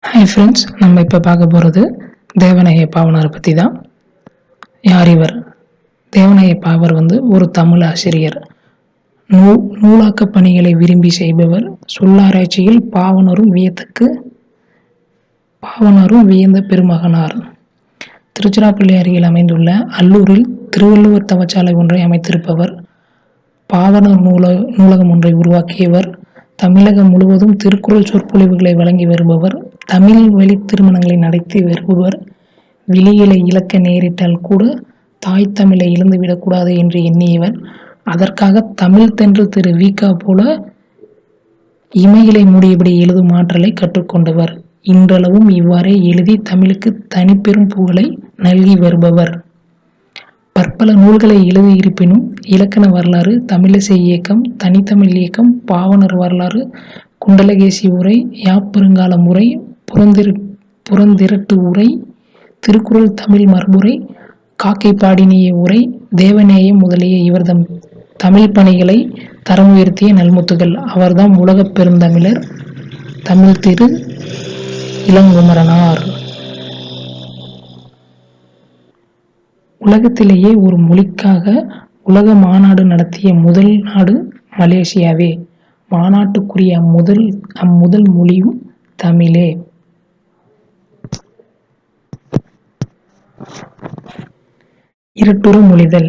Hi friends, நம்ம இப்போ பார்க்க போகிறது தேவநேய பாவனாரை பற்றி தான். யார் இவர்? தேவநேய பாவர் ஒரு தமிழ் ஆசிரியர். நூலாக்க பணிகளை விரும்பி செய்பவர். சொல்லாராய்ச்சியில் பாவனரும் வியந்த பெருமகனார். திருச்சிராப்பள்ளி அருகில் அமைந்துள்ள அல்லூரில் திருவள்ளுவர் தவச்சாலை ஒன்றை அமைத்திருப்பவர். பாவனர் நூலகம் ஒன்றை உருவாக்கியவர். தமிழகம் முழுவதும் திருக்குறள் சொற்பொழிவுகளை வழங்கி வருபவர். தமிழ் வழி திருமணங்களை நடத்தி வருபவர். விழிகளை இழக்க நேரிட்டால் கூட தாய் தமிழை இழந்துவிடக்கூடாது என்று எண்ணியவர். அதற்காக தமிழ் தென்றல் திரு வீக்கா போல இமைகளை மூடியபடி எழுதும் ஆற்றலை கற்றுக்கொண்டவர். இன்றளவும் இவ்வாறே எழுதி தமிழுக்கு தனிப்பெரும் புகழை நல்கி வருபவர். பற்பல நூல்களை எழுதியிருப்பினும் இலக்கண வரலாறு, தமிழிசை இயக்கம், தனித்தமிழ் இயக்கம், பாவனர் வரலாறு, குண்டலகேசி உரை, யாப்பருங்காலம் உரை, புறந்திரட்டு உரை, திருக்குறள் தமிழ் மரபுரை, காக்கை பாடினிய உரை, தேவநேயம் முதலிய இவர்தம் தமிழ் பணிகளை தரம் உயர்த்திய நல்முத்துகள். அவர்தாம் உலகப் பெருந்தமிழர் தமிழ் திரு இளங்குமரனார். உலகத்திலேயே ஒரு மொழிக்காக உலக மாநாடு நடத்திய முதல் நாடு மலேசியாவே. மாநாட்டுக்குரிய அம்முதல் மொழியும் தமிழே. இரட்டுற மொழிதல்.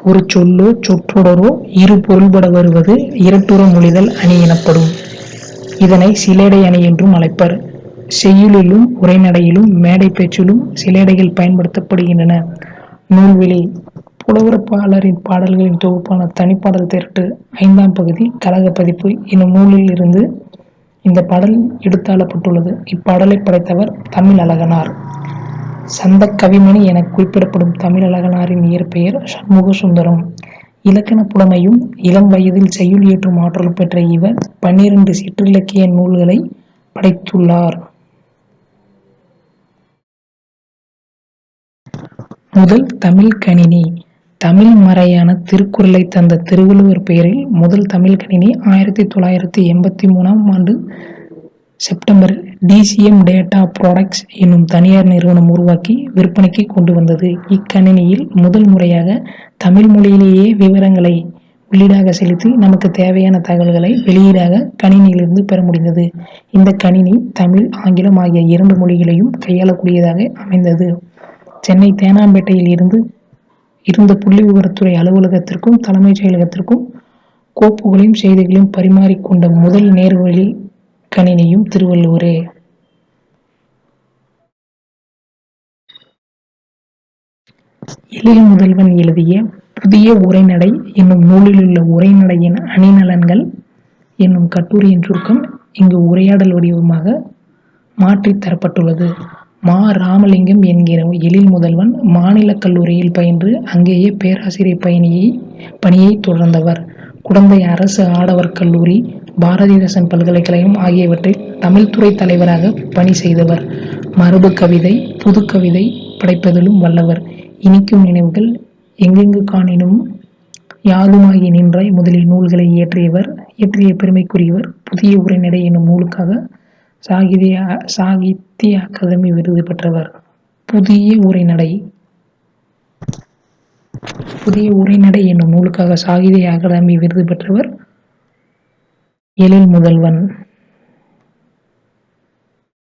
ஒரு சொல்லோ சொற்றொடரோ இரு பொருள்பட வருவது இரட்டுற மொழிதல் அணி எனப்படும். இதனை சிலேடை அணி என்றும் அழைப்பர். செய்யுளிலும் உரைநடையிலும் மேடை பேச்சிலும் சிலேடைகள் பயன்படுத்தப்படுகின்றன. நூல்வெளி. புலவர்பாலரின் பாடல்களின் தொகுப்பான தனிப்பாடல் திரட்டு 5ஆம் பகுதி கழக பதிப்பு என்னும் நூலில் இருந்து இந்த பாடல் எடுத்தாளப்பட்டுள்ளது. இப்பாடலை படைத்தவர் தமிழ் அழகனார். சந்த கவிமணி என குறிப்பிடப்படும் தமிழ் அழகனாரின் இயற்பெயர் சண்முக சுந்தரம். இலக்கண புலமையும் இளம் வயதில் செய்யுள் இயற்றும் ஆற்றலும் பெற்ற இவர் 12 சிற்றிலக்கிய நூல்களை படைத்துள்ளார். முதல் தமிழ் கணினி. தமிழ் மறையான திருக்குறளை தந்த திருவள்ளுவர் பெயரில் முதல் தமிழ் கணினி 1983ஆம் ஆண்டு செப்டம்பரில் DCM டேட்டா புராடக்ட்ஸ் என்னும் தனியார் நிறுவனம் உருவாக்கி விற்பனைக்கு கொண்டு வந்தது. இக்கணினியில் முதல் முறையாக தமிழ் மொழியிலேயே விவரங்களை உள்ளீடாக செலுத்தி நமக்கு தேவையான தகவல்களை வெளியீடாக கணினியிலிருந்து பெற முடிந்தது. இந்த கணினி தமிழ், ஆங்கிலம் ஆகிய 2 மொழிகளையும் கையாளக்கூடியதாக அமைந்தது. சென்னை தேனாம்பேட்டையில் இருந்த புள்ளி விவரத்துறை அலுவலகத்திற்கும் தலைமைச் செயலகத்திற்கும் கோப்புகளையும் செய்திகளையும் பரிமாறிக்கொண்ட முதல் நேர்வழி கணினியும் திருவள்ளுவரே. எழில் முதல்வன் எழுதிய புதிய உரைநடை என்னும் நூலிலுள்ள உரைநடையின் அணிநலன்கள் என்னும் கட்டுரையின் சுருக்கம் இங்கு உரையாடல் வடிவமாக மாற்றித் தரப்பட்டுள்ளது. மா. ராமலிங்கம் என்கிற எழில் முதல்வன் மாநிலக் கல்லூரியில் பயின்று அங்கேயே பேராசிரியர் பணியை தொடர்ந்தவர். குடந்தை அரசு ஆடவர் கல்லூரி, பாரதிதாசன் பல்கலைக்கழகம் ஆகியவற்றில் தமிழ்துறை தலைவராக பணி செய்தவர். மரபு கவிதை, புது கவிதை படைப்பதிலும் வல்லவர். இனிக்கும் நினைவுகள், எங்கெங்கு காணினும், யாதுமாகி நின்றாய் முதலிய நூல்களை இயற்றிய பெருமைக்குரியவர். புதிய உரைநடை என்னும் நூலுக்காக சாகித்ய அகாதமி விருது பெற்றவர். புதிய உரைநடை என்னும் நூலுக்காக சாகித்ய அகாதமி விருது பெற்றவர் எழில் முதல்வன்.